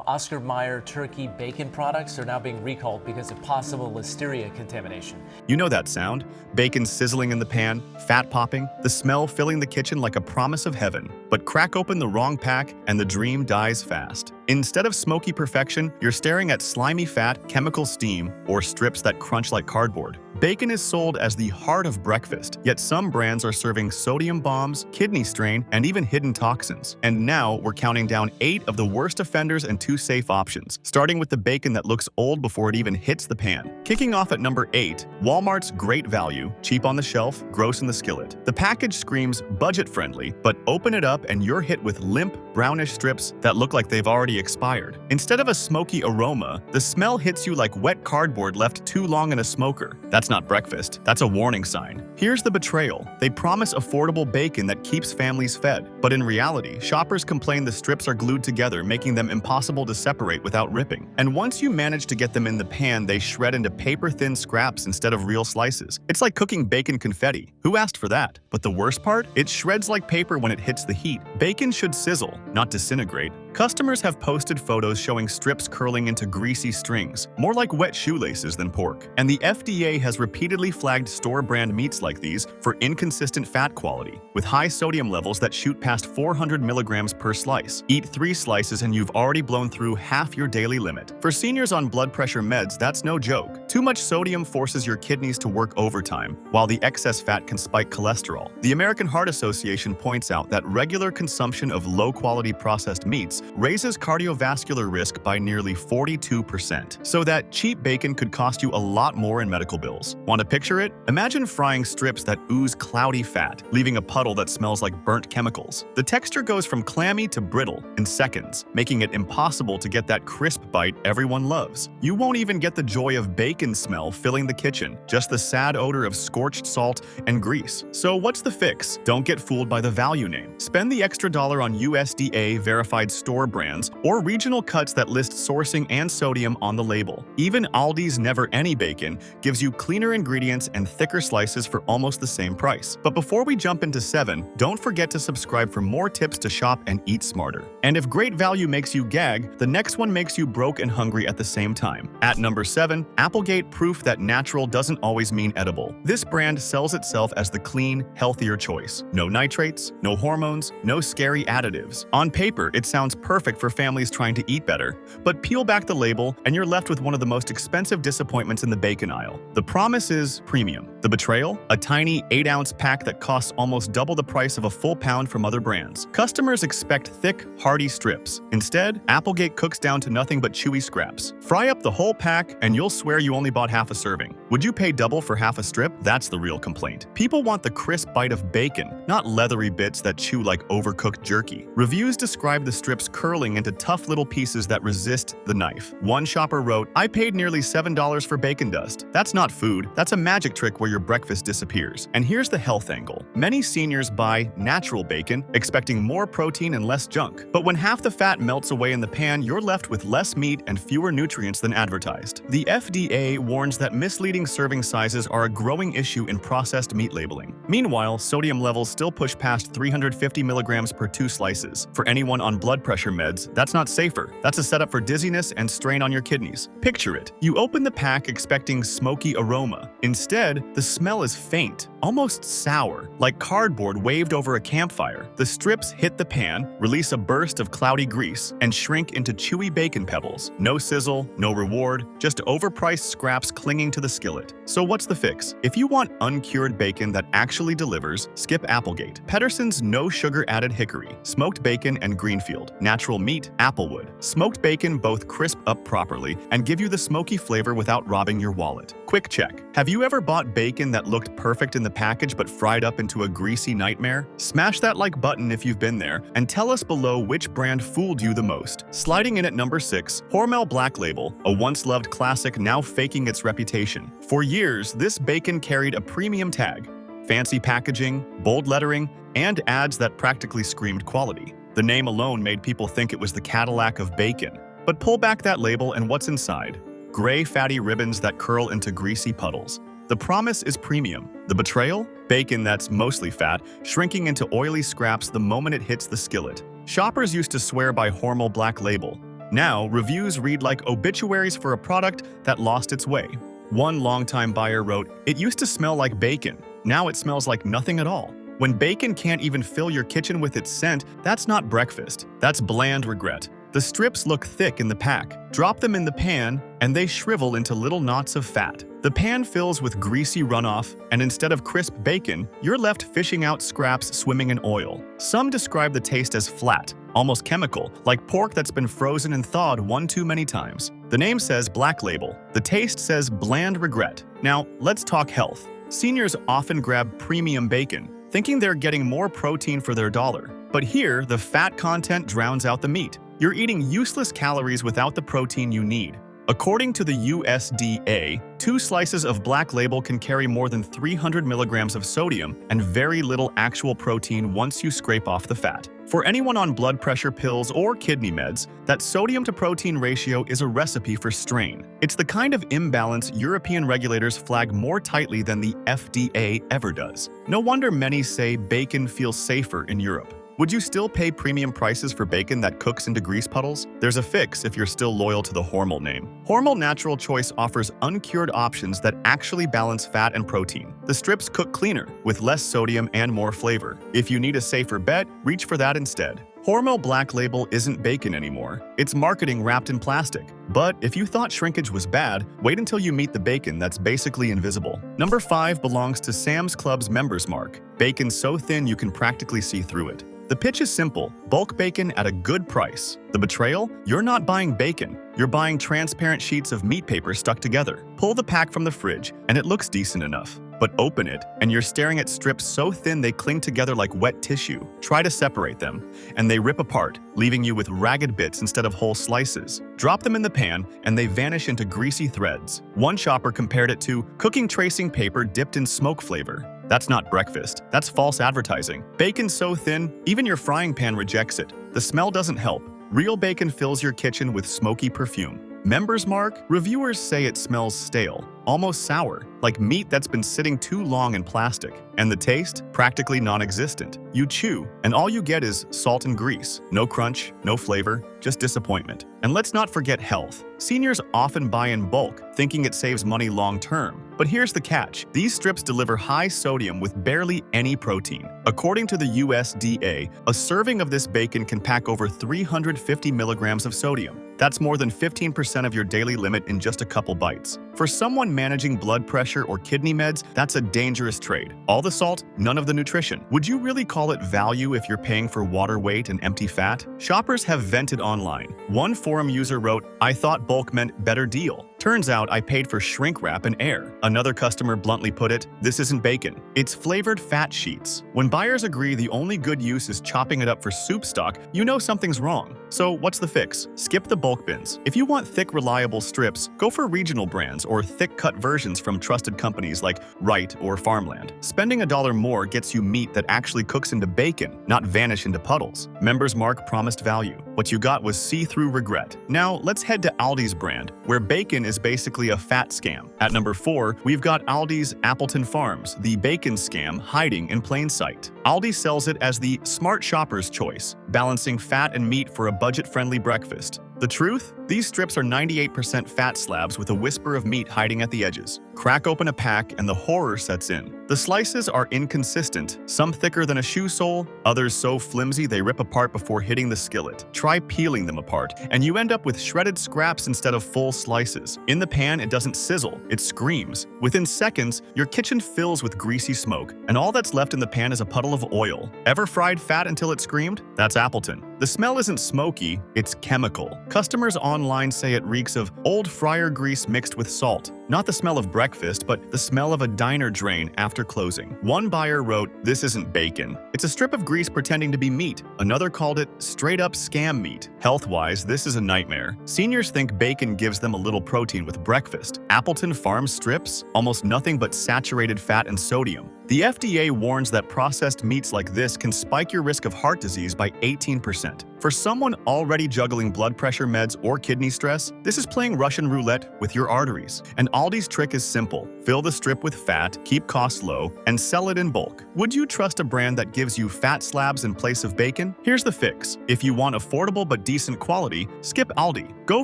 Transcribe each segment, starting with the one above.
Oscar Mayer turkey bacon products are now being recalled because of possible listeria contamination. You know that sound? Bacon sizzling in the pan, fat popping, the smell filling the kitchen like a promise of heaven. But crack open the wrong pack and the dream dies fast. Instead of smoky perfection, you're staring at slimy fat, chemical steam, or strips that crunch like cardboard. Bacon is sold as the heart of breakfast, yet some brands are serving sodium bombs, kidney strain, and even hidden toxins. And now we're counting down 8 of the worst offenders and 2 safe options, starting with the bacon that looks old before it even hits the pan. Kicking off at number 8, Walmart's great value, cheap on the shelf, gross in the skillet. The package screams budget-friendly, but open it up and you're hit with limp, brownish strips that look like they've already expired. Instead of a smoky aroma, the smell hits you like wet cardboard left too long in a smoker. That's not breakfast, that's a warning sign. Here's the betrayal. They promise affordable bacon that keeps families fed, but in reality, shoppers complain the strips are glued together, making them impossible to separate without ripping. And once you manage to get them in the pan, they shred into paper-thin scraps instead of real slices. It's like cooking bacon confetti. Who asked for that? But the worst part? It shreds like paper when it hits the heat. Bacon should sizzle, not disintegrate. Customers have posted photos showing strips curling into greasy strings, more like wet shoelaces than pork. And the FDA has repeatedly flagged store-brand meats like these for inconsistent fat quality, with high sodium levels that shoot past 400 milligrams per slice. Eat 3 slices and you've already blown through half your daily limit. For seniors on blood pressure meds, that's no joke. Too much sodium forces your kidneys to work overtime, while the excess fat can spike cholesterol. The American Heart Association points out that regular consumption of low-quality processed meats raises cardiovascular risk by nearly 42%. So that cheap bacon could cost you a lot more in medical bills. Want to picture it? Imagine frying strips that ooze cloudy fat, leaving a puddle that smells like burnt chemicals. The texture goes from clammy to brittle in seconds, making it impossible to get that crisp bite everyone loves. You won't even get the joy of bacon smell filling the kitchen, just the sad odor of scorched salt and grease. So what's the fix? Don't get fooled by the value name. Spend the extra dollar on USDA-verified store brands or regional cuts that list sourcing and sodium on the label. Even Aldi's Never Any Bacon gives you cleaner ingredients and thicker slices for almost the same price. But before we jump into 7, don't forget to subscribe for more tips to shop and eat smarter. And if great value makes you gag, the next one makes you broke and hungry at the same time. At number 7, Applegate, proof that natural doesn't always mean edible. This brand sells itself as the clean, healthier choice. No nitrates, no hormones, no scary additives. On paper, it sounds perfect for families trying to eat better, but peel back the label and you're left with one of the most expensive disappointments in the bacon aisle. The promise is premium. The betrayal? A tiny 8-ounce pack that costs almost double the price of a full pound from other brands. Customers expect thick, hearty strips. Instead, Applegate cooks down to nothing but chewy scraps. Fry up the whole pack and you'll swear you only bought half a serving. Would you pay double for half a strip? That's the real complaint. People want the crisp bite of bacon, not leathery bits that chew like overcooked jerky. Reviews describe the strips curling into tough little pieces that resist the knife. One shopper wrote, "I paid nearly $7 for bacon dust. That's not food, that's a magic trick where your breakfast disappears." And here's the health angle. Many seniors buy natural bacon, expecting more protein and less junk. But when half the fat melts away in the pan, you're left with less meat and fewer nutrients than advertised. The FDA warns that misleading serving sizes are a growing issue in processed meat labeling. Meanwhile, sodium levels still push past 350 milligrams per 2 slices. For anyone on blood pressure meds, that's not safer. That's a setup for dizziness and strain on your kidneys. Picture it. You open the pack expecting smoky aroma. Instead, the smell is faint, almost sour, like cardboard waved over a campfire. The strips hit the pan, release a burst of cloudy grease, and shrink into chewy bacon pebbles. No sizzle, no reward, just overpriced scraps clinging to the skillet. So what's the fix? If you want uncured bacon that actually delivers, skip Applegate. Pedersen's no sugar added hickory, smoked bacon, and Greenfield. Natural meat, applewood. Smoked bacon both crisp up properly and give you the smoky flavor without robbing your wallet. Quick check. Have you ever bought bacon that looked perfect in the package but fried up into a greasy nightmare? Smash that like button if you've been there and tell us below which brand fooled you the most. Sliding in at number 6, Hormel Black Label, a once-loved classic now faking its reputation. For years, this bacon carried a premium tag, fancy packaging, bold lettering, and ads that practically screamed quality. The name alone made people think it was the Cadillac of bacon. But pull back that label and what's inside? Gray fatty ribbons that curl into greasy puddles. The promise is premium. The betrayal? Bacon that's mostly fat, shrinking into oily scraps the moment it hits the skillet. Shoppers used to swear by Hormel Black Label. Now, reviews read like obituaries for a product that lost its way. One longtime buyer wrote, "It used to smell like bacon. Now it smells like nothing at all." When bacon can't even fill your kitchen with its scent, that's not breakfast. That's bland regret. The strips look thick in the pack. Drop them in the pan, and they shrivel into little knots of fat. The pan fills with greasy runoff, and instead of crisp bacon, you're left fishing out scraps swimming in oil. Some describe the taste as flat, almost chemical, like pork that's been frozen and thawed one too many times. The name says Black Label. The taste says bland regret. Now, let's talk health. Seniors often grab premium bacon, thinking they're getting more protein for their dollar. But here, the fat content drowns out the meat. You're eating useless calories without the protein you need. According to the USDA, 2 slices of Black Label can carry more than 300 milligrams of sodium and very little actual protein once you scrape off the fat. For anyone on blood pressure pills or kidney meds, that sodium-to-protein ratio is a recipe for strain. It's the kind of imbalance European regulators flag more tightly than the FDA ever does. No wonder many say bacon feels safer in Europe. Would you still pay premium prices for bacon that cooks into grease puddles? There's a fix if you're still loyal to the Hormel name. Hormel Natural Choice offers uncured options that actually balance fat and protein. The strips cook cleaner, with less sodium and more flavor. If you need a safer bet, reach for that instead. Hormel Black Label isn't bacon anymore. It's marketing wrapped in plastic. But if you thought shrinkage was bad, wait until you meet the bacon that's basically invisible. Number 5 belongs to Sam's Club's Members Mark. Bacon so thin you can practically see through it. The pitch is simple: bulk bacon at a good price. The betrayal? You're not buying bacon. You're buying transparent sheets of meat paper stuck together. Pull the pack from the fridge, and it looks decent enough. But open it, and you're staring at strips so thin they cling together like wet tissue. Try to separate them, and they rip apart, leaving you with ragged bits instead of whole slices. Drop them in the pan, and they vanish into greasy threads. One shopper compared it to cooking tracing paper dipped in smoke flavor. That's not breakfast. That's false advertising. Bacon so thin, even your frying pan rejects it. The smell doesn't help. Real bacon fills your kitchen with smoky perfume. Members Mark? Reviewers say it smells stale, almost sour, like meat that's been sitting too long in plastic. And the taste? Practically non-existent. You chew, and all you get is salt and grease. No crunch, no flavor, just disappointment. And let's not forget health. Seniors often buy in bulk, thinking it saves money long-term. But here's the catch. These strips deliver high sodium with barely any protein. According to the USDA, a serving of this bacon can pack over 350 milligrams of sodium. That's more than 15% of your daily limit in just a couple bites. For someone managing blood pressure or kidney meds, that's a dangerous trade. All the salt, none of the nutrition. Would you really call it value if you're paying for water weight and empty fat? Shoppers have vented online. One forum user wrote, "I thought bulk meant better deal. Turns out I paid for shrink wrap and air." Another customer bluntly put it, "This isn't bacon. It's flavored fat sheets." When buyers agree the only good use is chopping it up for soup stock, you know something's wrong. So what's the fix? Skip the bulk bins. If you want thick, reliable strips, go for regional brands or thick-cut versions from trusted companies like Wright or Farmland. Spending $1 more gets you meat that actually cooks into bacon, not vanish into puddles. Members Mark promised value. What you got was see-through regret. Now let's head to Aldi's brand, where bacon is basically a fat scam. At number 4, we've got Aldi's Appleton Farms, the bacon scam hiding in plain sight. Aldi sells it as the smart shopper's choice, balancing fat and meat for a budget-friendly breakfast. The truth? These strips are 98% fat slabs with a whisper of meat hiding at the edges. Crack open a pack and the horror sets in. The slices are inconsistent, some thicker than a shoe sole, others so flimsy they rip apart before hitting the skillet. Try peeling them apart, and you end up with shredded scraps instead of full slices. In the pan, it doesn't sizzle, it screams. Within seconds, your kitchen fills with greasy smoke, and all that's left in the pan is a puddle of oil. Ever fried fat until it screamed? That's Appleton. The smell isn't smoky, it's chemical. Customers online say it reeks of old fryer grease mixed with salt. Not the smell of breakfast, but the smell of a diner drain after closing. One buyer wrote, "This isn't bacon. It's a strip of grease pretending to be meat." Another called it straight-up scam meat. Health-wise, this is a nightmare. Seniors think bacon gives them a little protein with breakfast. Appleton Farm strips? Almost nothing but saturated fat and sodium. The FDA warns that processed meats like this can spike your risk of heart disease by 18%. For someone already juggling blood pressure meds or kidney stress, this is playing Russian roulette with your arteries. And Aldi's trick is simple. Fill the strip with fat, keep costs low, and sell it in bulk. Would you trust a brand that gives you fat slabs in place of bacon? Here's the fix. If you want affordable but decent quality, skip Aldi. Go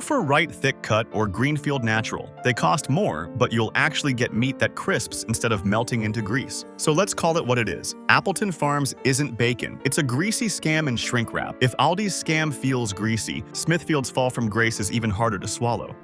for Wright Thick Cut or Greenfield Natural. They cost more, but you'll actually get meat that crisps instead of melting into grease. So let's call it what it is. Appleton Farms isn't bacon. It's a greasy scam and shrink wrap. If Aldi's scam feels greasy, Smithfield's fall from grace is even harder to swallow.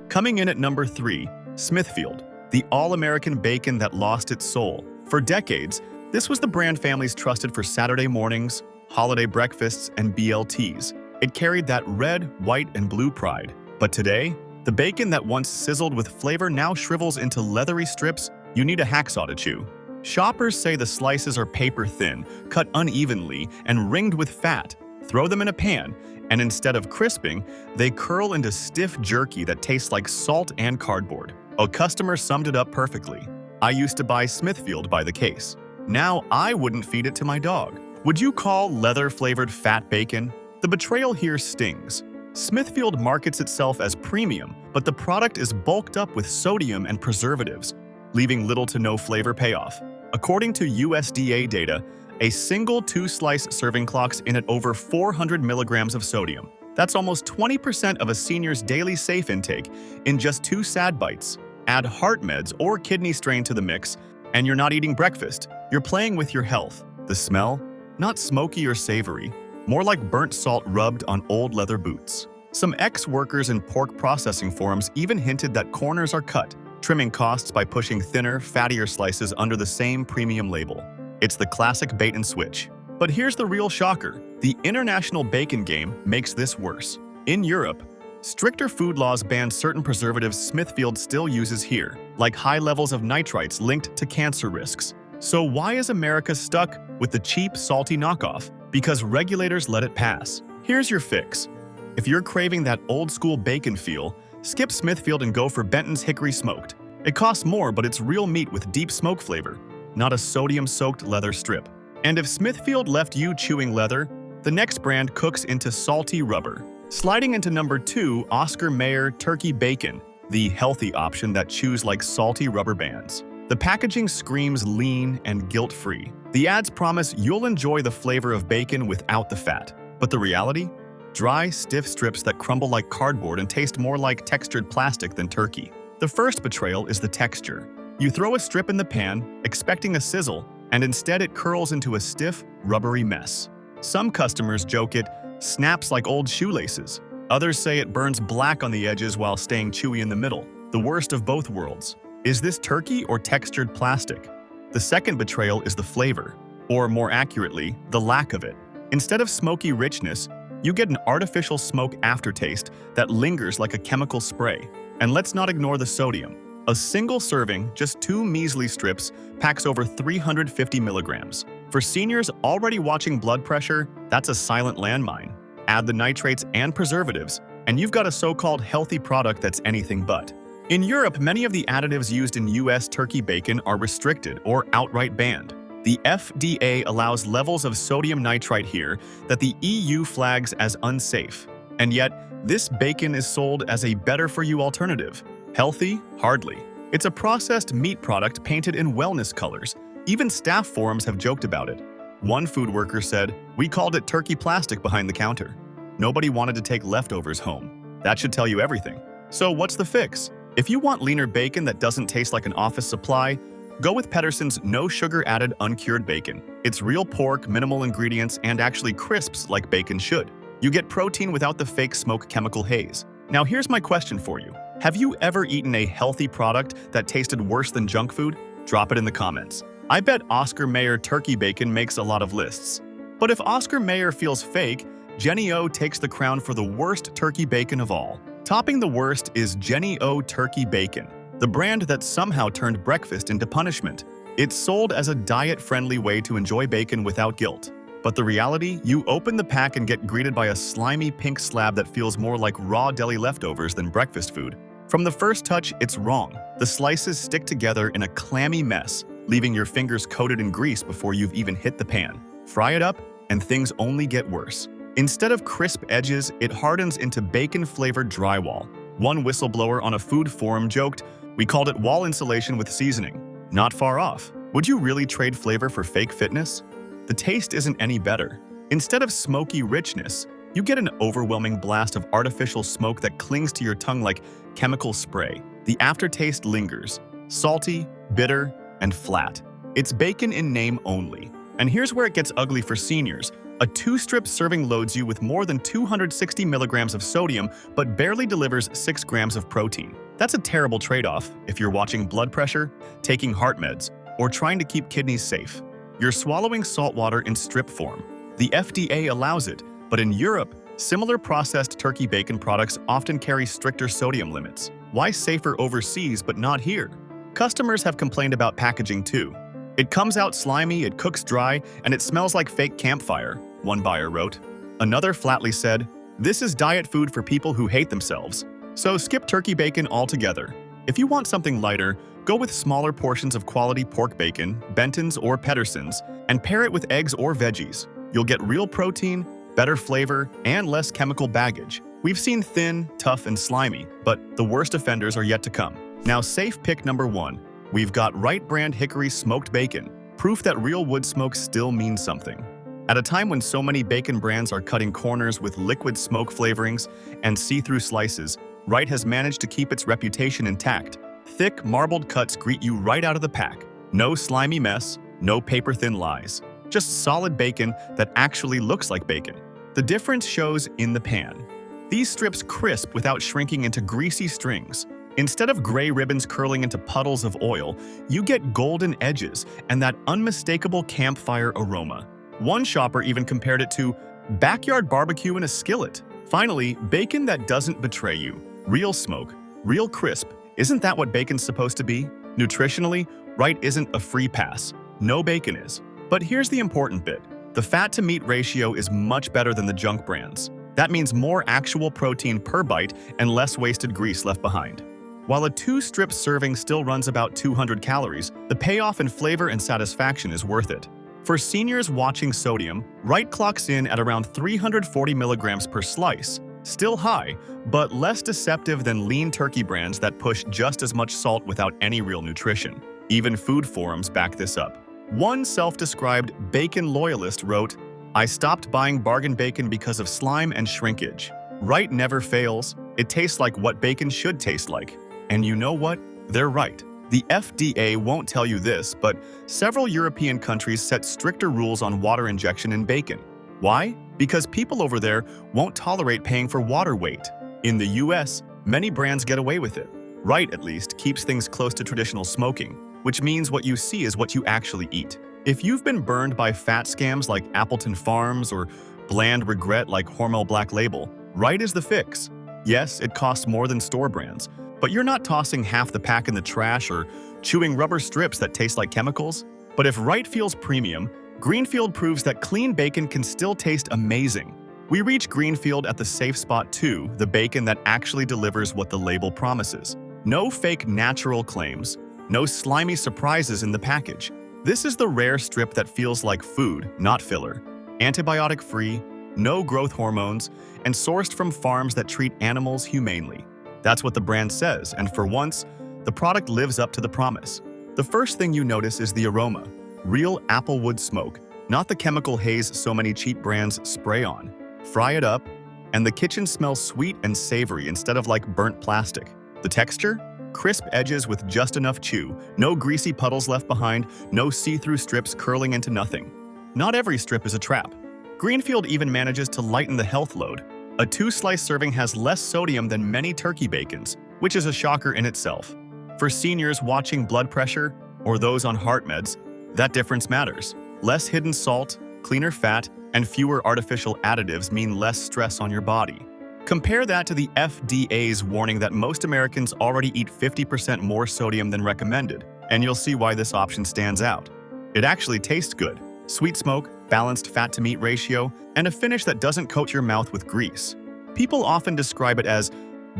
Coming in at number 3, Smithfield, the all-American bacon that lost its soul. For decades, this was the brand families trusted for Saturday mornings, holiday breakfasts, and BLTs. It carried that red, white, and blue pride. But today, the bacon that once sizzled with flavor now shrivels into leathery strips you need a hacksaw to chew. Shoppers say the slices are paper thin, cut unevenly, and ringed with fat. Throw them in a pan, and instead of crisping, they curl into stiff jerky that tastes like salt and cardboard. A customer summed it up perfectly. I used to buy Smithfield by the case. Now I wouldn't feed it to my dog. Would you call leather-flavored fat bacon? The betrayal here stings. Smithfield markets itself as premium, but the product is bulked up with sodium and preservatives, leaving little to no flavor payoff. According to USDA data, a single 2-slice serving clocks in at over 400 milligrams of sodium. That's almost 20% of a senior's daily safe intake in just 2 sad bites. Add heart meds or kidney strain to the mix, and you're not eating breakfast. You're playing with your health. The smell? Not smoky or savory, more like burnt salt rubbed on old leather boots. Some ex-workers in pork processing forums even hinted that corners are cut, trimming costs by pushing thinner, fattier slices under the same premium label. It's the classic bait and switch. But here's the real shocker. The international bacon game makes this worse. In Europe, stricter food laws ban certain preservatives Smithfield still uses here, like high levels of nitrites linked to cancer risks. So why is America stuck with the cheap, salty knockoff? Because regulators let it pass. Here's your fix. If you're craving that old-school bacon feel, skip Smithfield and go for Benton's Hickory Smoked. It costs more, but it's real meat with deep smoke flavor, not a sodium-soaked leather strip. And if Smithfield left you chewing leather, the next brand cooks into salty rubber. Sliding into number 2, Oscar Mayer Turkey Bacon, the healthy option that chews like salty rubber bands. The packaging screams lean and guilt-free. The ads promise you'll enjoy the flavor of bacon without the fat. But the reality? Dry, stiff strips that crumble like cardboard and taste more like textured plastic than turkey. The first betrayal is the texture. You throw a strip in the pan, expecting a sizzle, and instead it curls into a stiff, rubbery mess. Some customers joke it snaps like old shoelaces. Others say it burns black on the edges while staying chewy in the middle. The worst of both worlds. Is this turkey or textured plastic? The second betrayal is the flavor, or more accurately, the lack of it. Instead of smoky richness, you get an artificial smoke aftertaste that lingers like a chemical spray. And let's not ignore the sodium. A single serving, just 2 measly strips, packs over 350 milligrams. For seniors already watching blood pressure, that's a silent landmine. Add the nitrates and preservatives, and you've got a so-called healthy product that's anything but. In Europe, many of the additives used in US turkey bacon are restricted or outright banned. The FDA allows levels of sodium nitrite here that the EU flags as unsafe. And yet, this bacon is sold as a better-for-you alternative. Healthy? Hardly. It's a processed meat product painted in wellness colors. Even staff forums have joked about it. One food worker said, "We called it turkey plastic behind the counter. Nobody wanted to take leftovers home." That should tell you everything. So what's the fix? If you want leaner bacon that doesn't taste like an office supply, go with Pedersen's no sugar-added uncured bacon. It's real pork, minimal ingredients, and actually crisps like bacon should. You get protein without the fake smoke chemical haze. Now here's my question for you. Have you ever eaten a healthy product that tasted worse than junk food? Drop it in the comments. I bet Oscar Mayer turkey bacon makes a lot of lists. But if Oscar Mayer feels fake, Jennie-O takes the crown for the worst turkey bacon of all. Topping the worst is Jennie-O Turkey Bacon, the brand that somehow turned breakfast into punishment. It's sold as a diet-friendly way to enjoy bacon without guilt. But the reality? You open the pack and get greeted by a slimy pink slab that feels more like raw deli leftovers than breakfast food. From the first touch, it's wrong. The slices stick together in a clammy mess, leaving your fingers coated in grease before you've even hit the pan. Fry it up, and things only get worse. Instead of crisp edges, it hardens into bacon-flavored drywall. One whistleblower on a food forum joked, "We called it wall insulation with seasoning." Not far off. Would you really trade flavor for fake fitness? The taste isn't any better. Instead of smoky richness, you get an overwhelming blast of artificial smoke that clings to your tongue like chemical spray. The aftertaste lingers, salty, bitter, and flat. It's bacon in name only. And here's where it gets ugly for seniors. A 2-strip serving loads you with more than 260 milligrams of sodium, but barely delivers 6 grams of protein. That's a terrible trade-off if you're watching blood pressure, taking heart meds, or trying to keep kidneys safe. You're swallowing salt water in strip form. The FDA allows it, but in Europe, similar processed turkey bacon products often carry stricter sodium limits. Why safer overseas but not here? Customers have complained about packaging too. It comes out slimy, it cooks dry, and it smells like fake campfire, one buyer wrote. Another flatly said, "This is diet food for people who hate themselves." So skip turkey bacon altogether. If you want something lighter, go with smaller portions of quality pork bacon, Benton's or Pedersen's, and pair it with eggs or veggies. You'll get real protein, better flavor, and less chemical baggage. We've seen thin, tough, and slimy, but the worst offenders are yet to come. Now, safe pick number 1. We've got Wright Brand Hickory Smoked Bacon, proof that real wood smoke still means something. At a time when so many bacon brands are cutting corners with liquid smoke flavorings and see-through slices, Wright has managed to keep its reputation intact. Thick, marbled cuts greet you right out of the pack. No slimy mess, no paper-thin lies. Just solid bacon that actually looks like bacon. The difference shows in the pan. These strips crisp without shrinking into greasy strings. Instead of gray ribbons curling into puddles of oil, you get golden edges and that unmistakable campfire aroma. One shopper even compared it to backyard barbecue in a skillet. Finally, bacon that doesn't betray you. Real smoke, real crisp. Isn't that what bacon's supposed to be? Nutritionally, Wright isn't a free pass. No bacon is. But here's the important bit. The fat-to-meat ratio is much better than the junk brands. That means more actual protein per bite and less wasted grease left behind. While a 2-strip serving still runs about 200 calories, the payoff in flavor and satisfaction is worth it. For seniors watching sodium, Wright clocks in at around 340 milligrams per slice. Still high, but less deceptive than lean turkey brands that push just as much salt without any real nutrition. Even food forums back this up. One self-described bacon loyalist wrote, "I stopped buying bargain bacon because of slime and shrinkage. Wright never fails. It tastes like what bacon should taste like." And you know what? They're right. The FDA won't tell you this, but several European countries set stricter rules on water injection in bacon. Why? Because people over there won't tolerate paying for water weight. In the US, many brands get away with it. Wright, at least, keeps things close to traditional smoking, which means what you see is what you actually eat. If you've been burned by fat scams like Appleton Farms or bland regret like Hormel Black Label, Wright is the fix. Yes, it costs more than store brands, but you're not tossing half the pack in the trash or chewing rubber strips that taste like chemicals. But if Wright feels premium, Greenfield proves that clean bacon can still taste amazing. We reach Greenfield at the safe spot too, the bacon that actually delivers what the label promises. No fake natural claims, no slimy surprises in the package. This is the rare strip that feels like food, not filler. Antibiotic-free, no growth hormones, and sourced from farms that treat animals humanely. That's what the brand says, and for once, the product lives up to the promise. The first thing you notice is the aroma. Real applewood smoke, not the chemical haze so many cheap brands spray on. Fry it up, and the kitchen smells sweet and savory instead of like burnt plastic. The texture? Crisp edges with just enough chew, no greasy puddles left behind, no see-through strips curling into nothing. Not every strip is a trap. Greenfield even manages to lighten the health load. A 2-slice serving has less sodium than many turkey bacons, which is a shocker in itself. For seniors watching blood pressure or those on heart meds, that difference matters. Less hidden salt, cleaner fat, and fewer artificial additives mean less stress on your body. Compare that to the FDA's warning that most Americans already eat 50% more sodium than recommended, and you'll see why this option stands out. It actually tastes good. Sweet smoke, balanced fat-to-meat ratio, and a finish that doesn't coat your mouth with grease. People often describe it as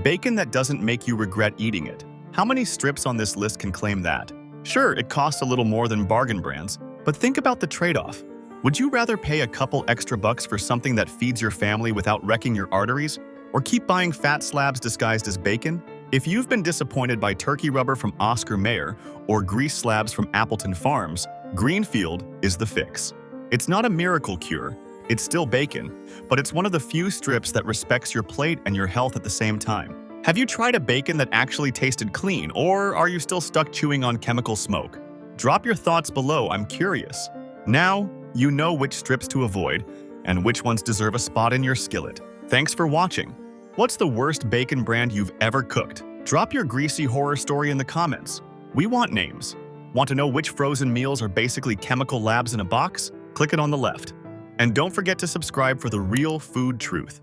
bacon that doesn't make you regret eating it. How many strips on this list can claim that? Sure, it costs a little more than bargain brands, but think about the trade-off. Would you rather pay a couple extra bucks for something that feeds your family without wrecking your arteries? Or keep buying fat slabs disguised as bacon? If you've been disappointed by turkey rubber from Oscar Mayer or grease slabs from Appleton Farms, Greenfield is the fix. It's not a miracle cure, it's still bacon, but it's one of the few strips that respects your plate and your health at the same time. Have you tried a bacon that actually tasted clean, or are you still stuck chewing on chemical smoke? Drop your thoughts below, I'm curious. Now, you know which strips to avoid and which ones deserve a spot in your skillet. Thanks for watching. What's the worst bacon brand you've ever cooked? Drop your greasy horror story in the comments. We want names. Want to know which frozen meals are basically chemical labs in a box? Click it on the left. And don't forget to subscribe for the real food truth.